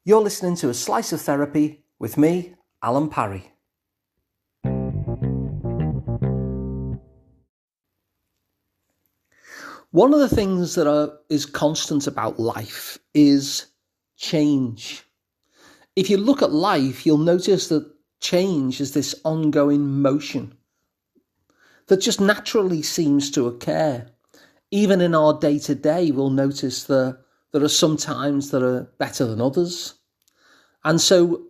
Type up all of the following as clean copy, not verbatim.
You're listening to A Slice of Therapy with me, Alun Parry. One of the things that is constant about life is change. If you look at life, you'll notice that change is this ongoing motion that just naturally seems to occur. Even in our day-to-day, we'll notice that there are some times that are better than others. And so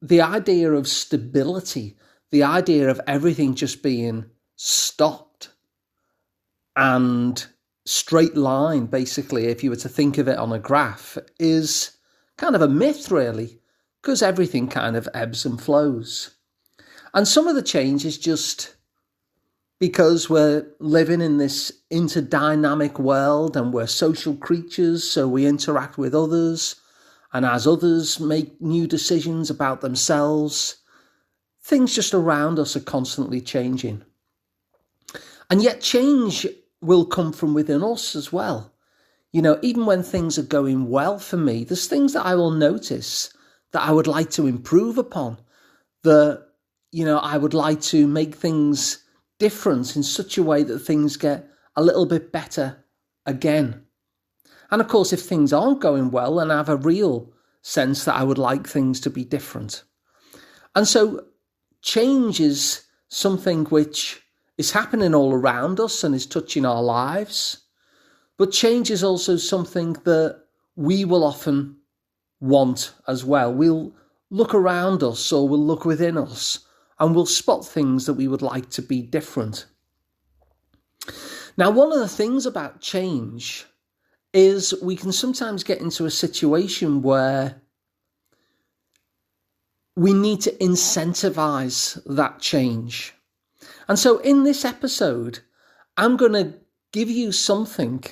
the idea of stability, the idea of everything just being stopped and straight line, basically, if you were to think of it on a graph, is kind of a myth, really, because everything kind of ebbs and flows. And some of the change is just because we're living in this interdynamic world and we're social creatures, so we interact with others. And as others make new decisions about themselves, things just around us are constantly changing. And yet change will come from within us as well. You know, even when things are going well for me, there's things that I will notice that I would like to improve upon, that, I would like to make things different in such a way that things get a little bit better again. And of course, if things aren't going well, then I have a real sense that I would like things to be different. And so change is something which is happening all around us and is touching our lives. But change is also something that we will often want as well. We'll look around us or we'll look within us and we'll spot things that we would like to be different. Now, one of the things about change is we can sometimes get into a situation where we need to incentivize that change. And so in this episode, I'm going to give you something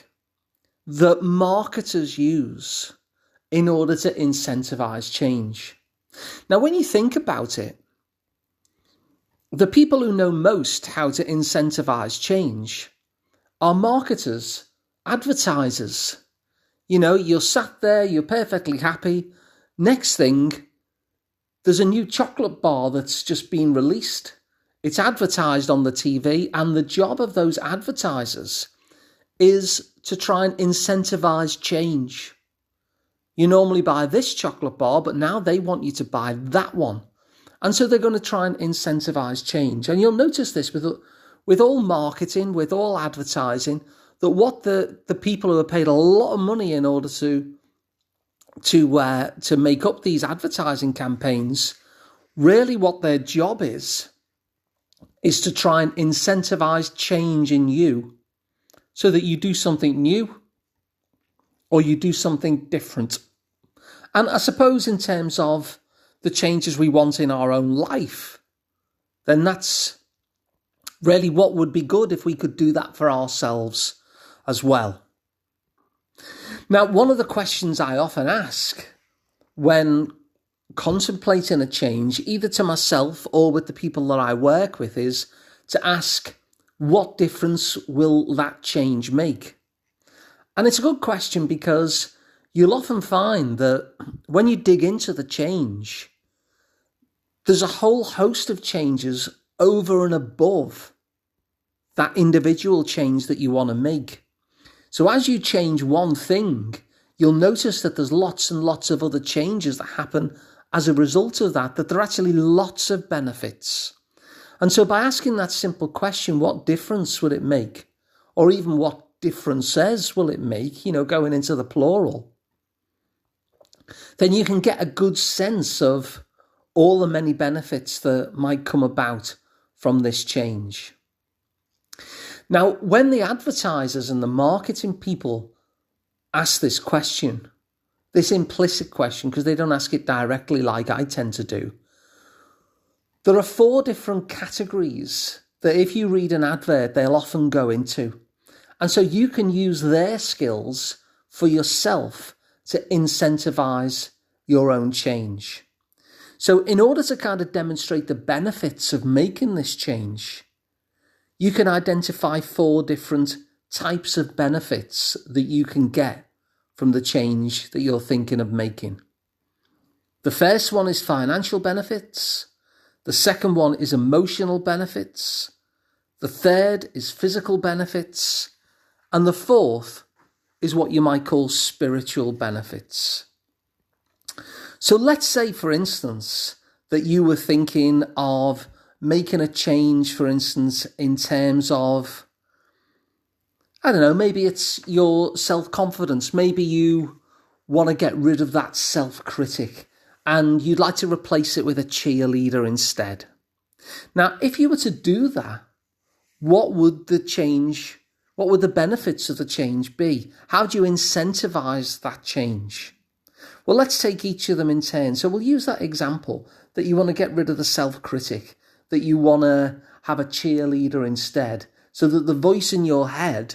that marketers use in order to incentivize change. Now, when you think about it, the people who know most how to incentivize change are marketers, advertisers. You're sat there, you're perfectly happy. Next thing, there's a new chocolate bar that's just been released. It's advertised on the TV, and the job of those advertisers is to try and incentivize change. You normally buy this chocolate bar, but now they want you to buy that one. And so they're going to try and incentivize change. And you'll notice this with all marketing, with all advertising, that what the people who are paid a lot of money in order to make up these advertising campaigns, really what their job is to try and incentivize change in you so that you do something new or you do something different. And I suppose in terms of the changes we want in our own life, then that's really what would be good if we could do that for ourselves as well. Now, one of the questions I often ask when contemplating a change, either to myself or with the people that I work with, is to ask, what difference will that change make? And it's a good question because you'll often find that when you dig into the change, there's a whole host of changes over and above that individual change that you want to make. So as you change one thing, you'll notice that there's lots and lots of other changes that happen as a result of that there are actually lots of benefits. And so by asking that simple question, what difference will it make? Or even what differences will it make, going into the plural, then you can get a good sense of all the many benefits that might come about from this change. Now, when the advertisers and the marketing people ask this question, this implicit question, because they don't ask it directly like I tend to do, there are 4 different categories that if you read an advert, they'll often go into. And so you can use their skills for yourself to incentivize your own change. So in order to kind of demonstrate the benefits of making this change, you can identify 4 different types of benefits that you can get from the change that you're thinking of making. The first one is financial benefits. The second one is emotional benefits. The third is physical benefits. And the fourth is what you might call spiritual benefits. So let's say, for instance, that you were thinking of making a change, for instance, in terms of, I don't know, maybe it's your self-confidence. Maybe you want to get rid of that self-critic and you'd like to replace it with a cheerleader instead. Now, if you were to do that, what would the benefits of the change be? How do you incentivize that change? Well, let's take each of them in turn. So we'll use that example that you want to get rid of the self-critic, that you want to have a cheerleader instead, so that the voice in your head,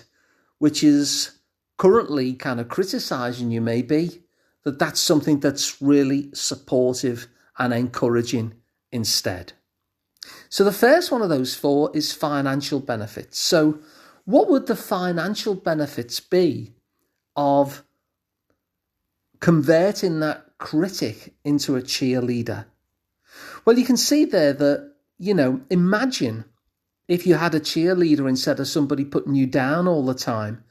which is currently kind of criticizing you maybe, that's something that's really supportive and encouraging instead. So the first one of those four is financial benefits. So what would the financial benefits be of converting that critic into a cheerleader? Well, you can see there that, imagine if you had a cheerleader instead of somebody putting you down all the time.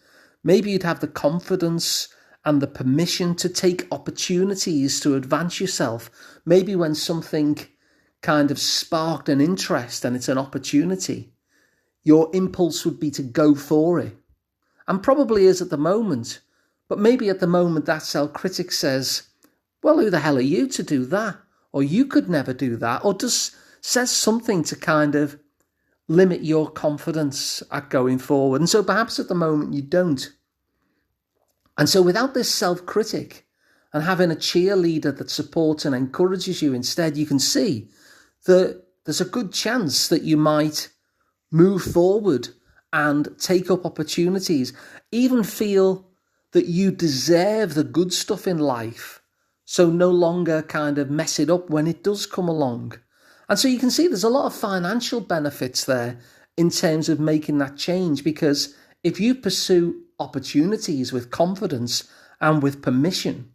Maybe you'd have the confidence and the permission to take opportunities to advance yourself. Maybe when something kind of sparked an interest and it's an opportunity, your impulse would be to go for it. And probably is at the moment. But maybe at the moment that self-critic says, well, who the hell are you to do that? Or you could never do that. Or just says something to kind of limit your confidence at going forward. And so perhaps at the moment you don't. And so without this self-critic and having a cheerleader that supports and encourages you instead, you can see that there's a good chance that you might move forward and take up opportunities, even feel that you deserve the good stuff in life, so no longer kind of mess it up when it does come along. And so you can see there's a lot of financial benefits there in terms of making that change, because if you pursue opportunities with confidence and with permission,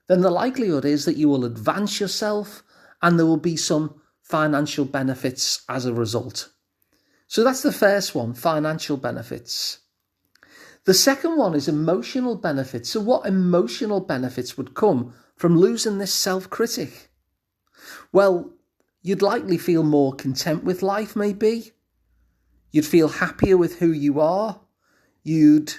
then the likelihood is that you will advance yourself and there will be some financial benefits as a result. So that's the first one, financial benefits. The second one is emotional benefits. So what emotional benefits would come from losing this self-critic? Well, you'd likely feel more content with life, maybe. You'd feel happier with who you are. You'd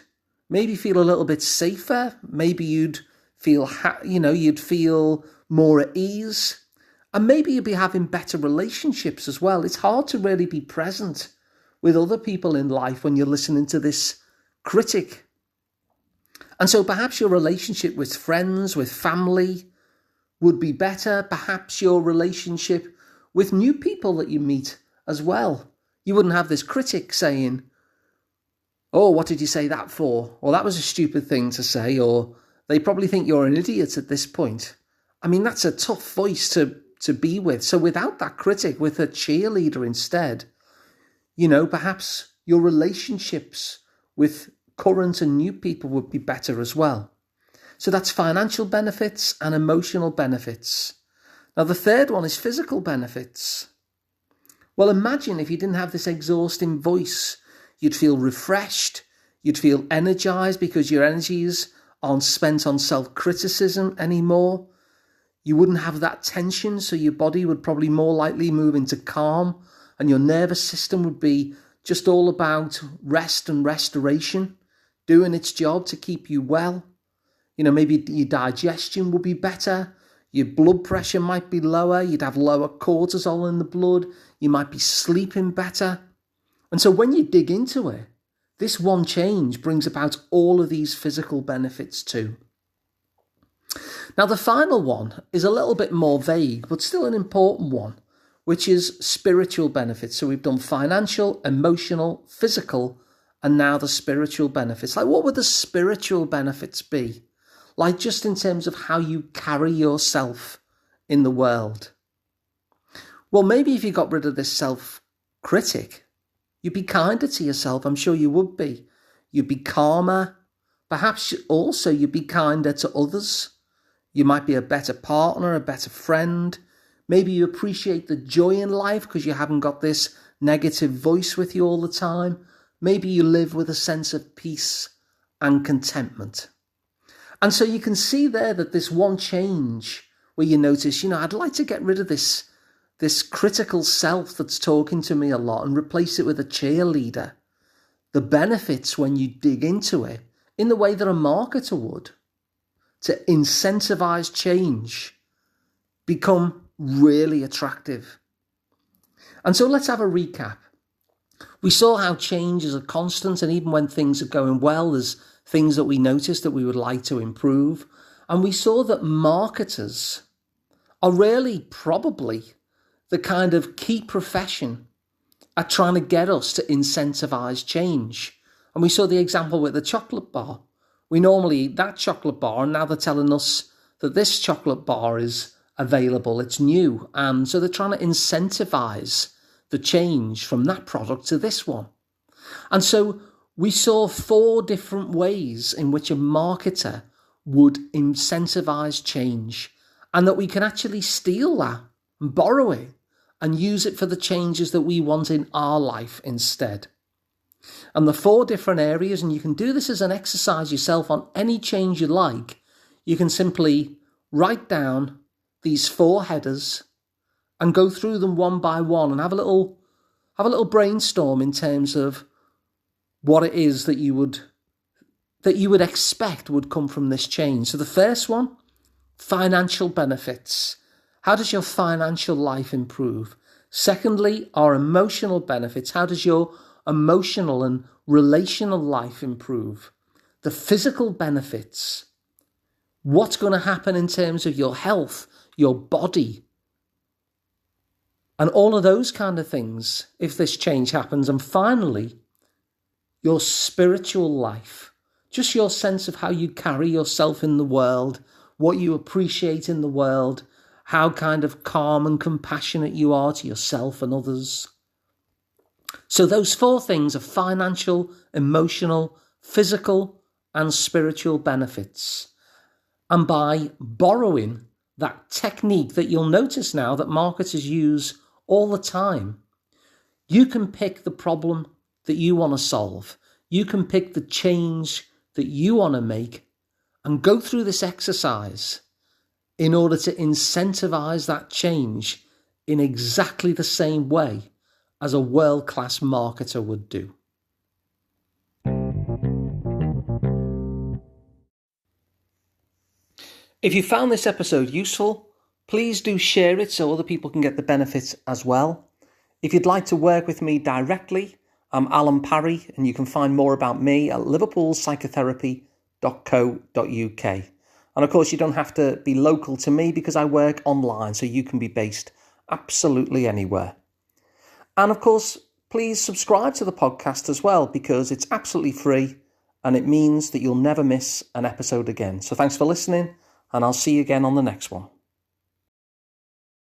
maybe feel a little bit safer. Maybe you'd feel, you'd feel more at ease. And maybe you'd be having better relationships as well. It's hard to really be present with other people in life when you're listening to this critic. And so perhaps your relationship with friends, with family would be better. Perhaps your relationship with new people that you meet as well. You wouldn't have this critic saying, oh, what did you say that for? Or that was a stupid thing to say. Or they probably think you're an idiot at this point. I mean, that's a tough voice to be with. So without that critic, with a cheerleader instead, perhaps your relationships with current and new people would be better as well. So that's financial benefits and emotional benefits. Now, the third one is physical benefits. Well, imagine if you didn't have this exhausting voice. You'd feel refreshed. You'd feel energized because your energies aren't spent on self-criticism anymore. You wouldn't have that tension, so your body would probably more likely move into calm, and your nervous system would be just all about rest and restoration, doing its job to keep you well. Maybe your digestion would be better. Your blood pressure might be lower. You'd have lower cortisol in the blood. You might be sleeping better. And so when you dig into it, this one change brings about all of these physical benefits too. Now, the final one is a little bit more vague, but still an important one, which is spiritual benefits. So we've done financial, emotional, physical, and now the spiritual benefits. Like, what would the spiritual benefits be? Like, just in terms of how you carry yourself in the world. Well, maybe if you got rid of this self-critic, you'd be kinder to yourself. I'm sure you would be. You'd be calmer. Perhaps also you'd be kinder to others. You might be a better partner, a better friend. Maybe you appreciate the joy in life because you haven't got this negative voice with you all the time. Maybe you live with a sense of peace and contentment. And so you can see there that this one change where you notice, I'd like to get rid of this critical self that's talking to me a lot and replace it with a cheerleader. The benefits when you dig into it in the way that a marketer would to incentivize change become really attractive. And so let's have a recap. We saw how change is a constant, and even when things are going well, there's things that we notice that we would like to improve. And we saw that marketers are really probably the kind of key profession at trying to get us to incentivize change. And we saw the example with the chocolate bar. We normally eat that chocolate bar, and now they're telling us that this chocolate bar is available, it's new. And so they're trying to incentivize the change from that product to this one. And so we saw 4 different ways in which a marketer would incentivize change, and that we can actually steal that and borrow it and use it for the changes that we want in our life instead. And the 4 different areas, and you can do this as an exercise yourself on any change you like, you can simply write down these 4 headers and go through them one by one and have a little brainstorm in terms of what it is that you would expect would come from this change. So the first one, financial benefits. How does your financial life improve? Secondly, our emotional benefits. How does your emotional and relational life improve? The physical benefits. What's going to happen in terms of your health, your body, and all of those kind of things if this change happens. And finally, your spiritual life. Just your sense of how you carry yourself in the world, what you appreciate in the world, how kind of calm and compassionate you are to yourself and others. So those 4 things are financial, emotional, physical, and spiritual benefits. And by borrowing that technique that you'll notice now that marketers use all the time, you can pick the problem that you want to solve. You can pick the change that you want to make and go through this exercise in order to incentivize that change in exactly the same way as a world-class marketer would do. If you found this episode useful, please do share it so other people can get the benefits as well. If you'd like to work with me directly, I'm Alun Parry, and you can find more about me at liverpoolpsychotherapy.co.uk. And of course, you don't have to be local to me because I work online, so you can be based absolutely anywhere. And of course, please subscribe to the podcast as well, because it's absolutely free and it means that you'll never miss an episode again. So thanks for listening, and I'll see you again on the next one.